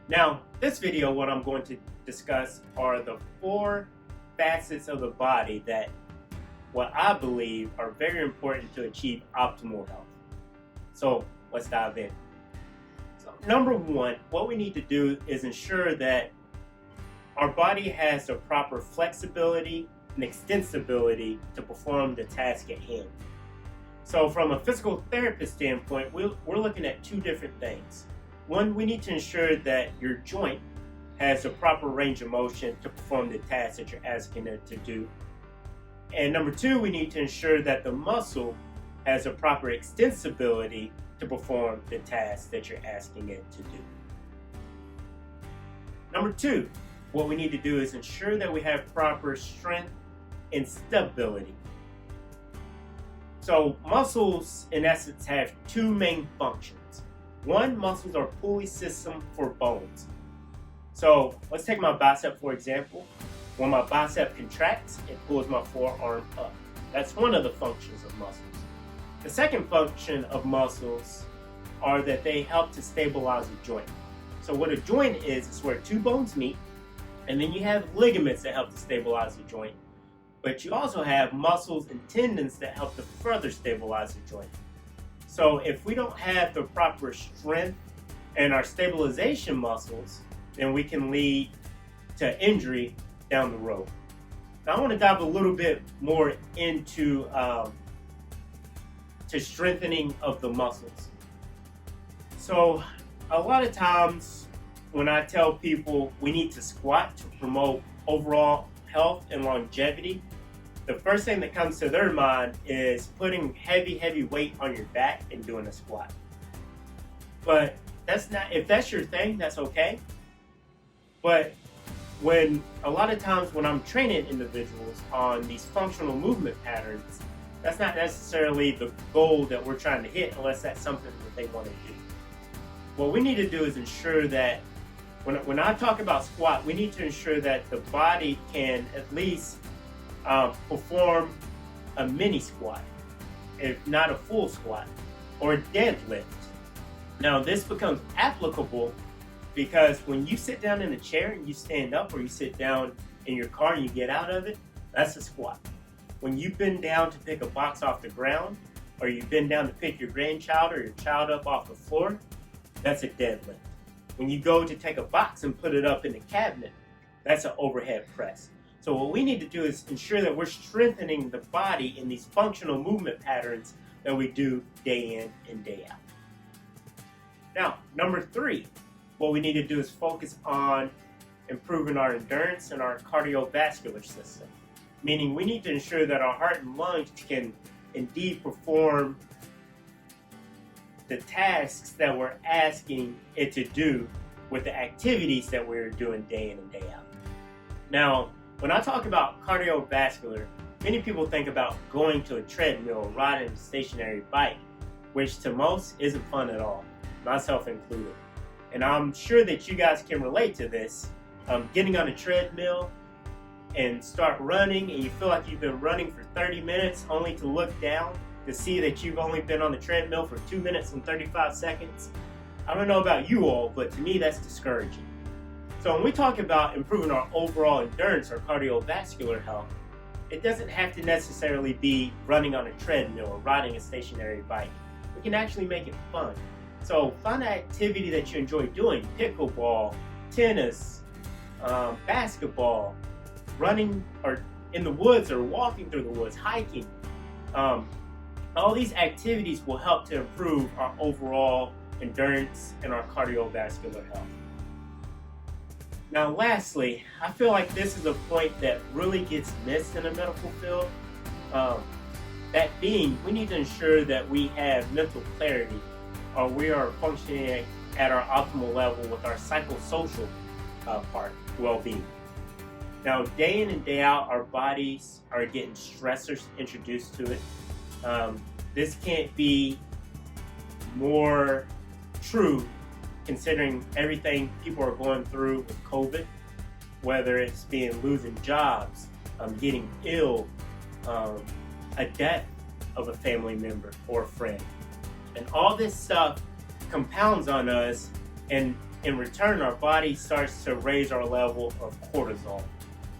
Now, this video, what I'm going to discuss are the 4 facets of the body that what I believe are very important to achieve optimal health. So let's dive in. So number 1, what we need to do is ensure that our body has the proper flexibility and extensibility to perform the task at hand. So from a physical therapist standpoint, we're looking at 2 different things. One, we need to ensure that your joint has the proper range of motion to perform the task that you're asking it to do. And number 2, we need to ensure that the muscle has a proper extensibility to perform the task that you're asking it to do. Number 2, what we need to do is ensure that we have proper strength and stability. So muscles, in essence, have 2 main functions. One, muscles are pulley system for bones. So let's take my bicep for example. When my bicep contracts, it pulls my forearm up. That's one of the functions of muscles. The second function of muscles are that they help to stabilize a joint. So what a joint is where 2 bones meet, and then you have ligaments that help to stabilize the joint. But you also have muscles and tendons that help to further stabilize the joint. So if we don't have the proper strength in our stabilization muscles, then we can lead to injury down the road. Now I want to dive a little bit more into to strengthening of the muscles. So a lot of times when I tell people we need to squat to promote overall health and longevity, the first thing that comes to their mind is putting heavy weight on your back and doing a squat. But that's not, if that's your thing, that's okay. But when a lot of times when I'm training individuals on these functional movement patterns, that's not necessarily the goal that we're trying to hit unless that's something that they want to do. What we need to do is ensure that when I talk about squat, we need to ensure that the body can at least perform a mini squat, if not a full squat, or a deadlift. Now this becomes applicable because when you sit down in a chair and you stand up, or you sit down in your car and you get out of it, that's a squat. When you bend down to pick a box off the ground, or you bend down to pick your grandchild or your child up off the floor, that's a deadlift. When you go to take a box and put it up in the cabinet, that's an overhead press. So what we need to do is ensure that we're strengthening the body in these functional movement patterns that we do day in and day out. Now, number 3, what we need to do is focus on improving our endurance and our cardiovascular system. Meaning we need to ensure that our heart and lungs can indeed perform the tasks that we're asking it to do with the activities that we're doing day in and day out. Now, when I talk about cardiovascular, many people think about going to a treadmill or riding a stationary bike, which to most isn't fun at all, myself included. And I'm sure that you guys can relate to this. Getting on a treadmill and start running, and you feel like you've been running for 30 minutes only to look down to see that you've only been on the treadmill for 2 minutes and 35 seconds. I don't know about you all, but to me that's discouraging. So when we talk about improving our overall endurance or cardiovascular health, it doesn't have to necessarily be running on a treadmill or riding a stationary bike. We can actually make it fun. So find an activity that you enjoy doing: pickleball, tennis, basketball, running or in the woods or walking through the woods, hiking. All these activities will help to improve our overall endurance and our cardiovascular health. Now lastly, I feel like this is a point that really gets missed in the medical field. That being, we need to ensure that we have mental clarity, or we are functioning at our optimal level with our psychosocial part, well-being. Now, day in and day out, our bodies are getting stressors introduced to it. This can't be more true considering everything people are going through with COVID, whether it's losing jobs, getting ill, a death of a family member or friend. And all this stuff compounds on us and in return, our body starts to raise our level of cortisol.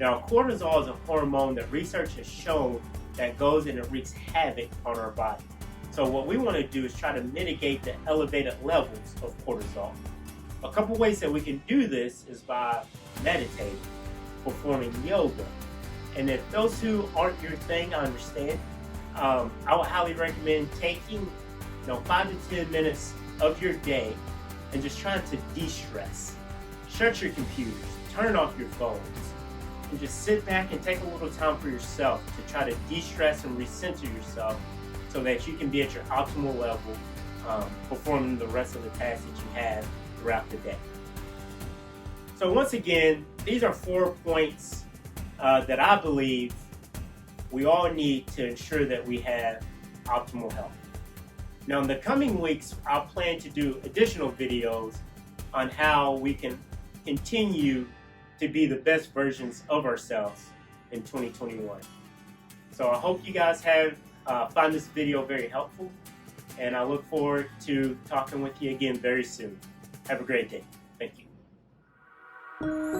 Now, cortisol is a hormone that research has shown that goes and it wreaks havoc on our body. So what we want to do is try to mitigate the elevated levels of cortisol. A couple ways that we can do this is by meditating, performing yoga. And if those two aren't your thing, I understand. I would highly recommend taking 5 to 10 minutes of your day and just trying to de-stress. Shut your computers, turn off your phones, and just sit back and take a little time for yourself to try to de-stress and recenter yourself so that you can be at your optimal level, performing the rest of the tasks that you have throughout the day. So once again, these are 4 points that I believe we all need to ensure that we have optimal health. Now in the coming weeks, I'll plan to do additional videos on how we can continue to be the best versions of ourselves in 2021. So I hope you guys find this video very helpful, and I look forward to talking with you again very soon. Have a great day. Thank you.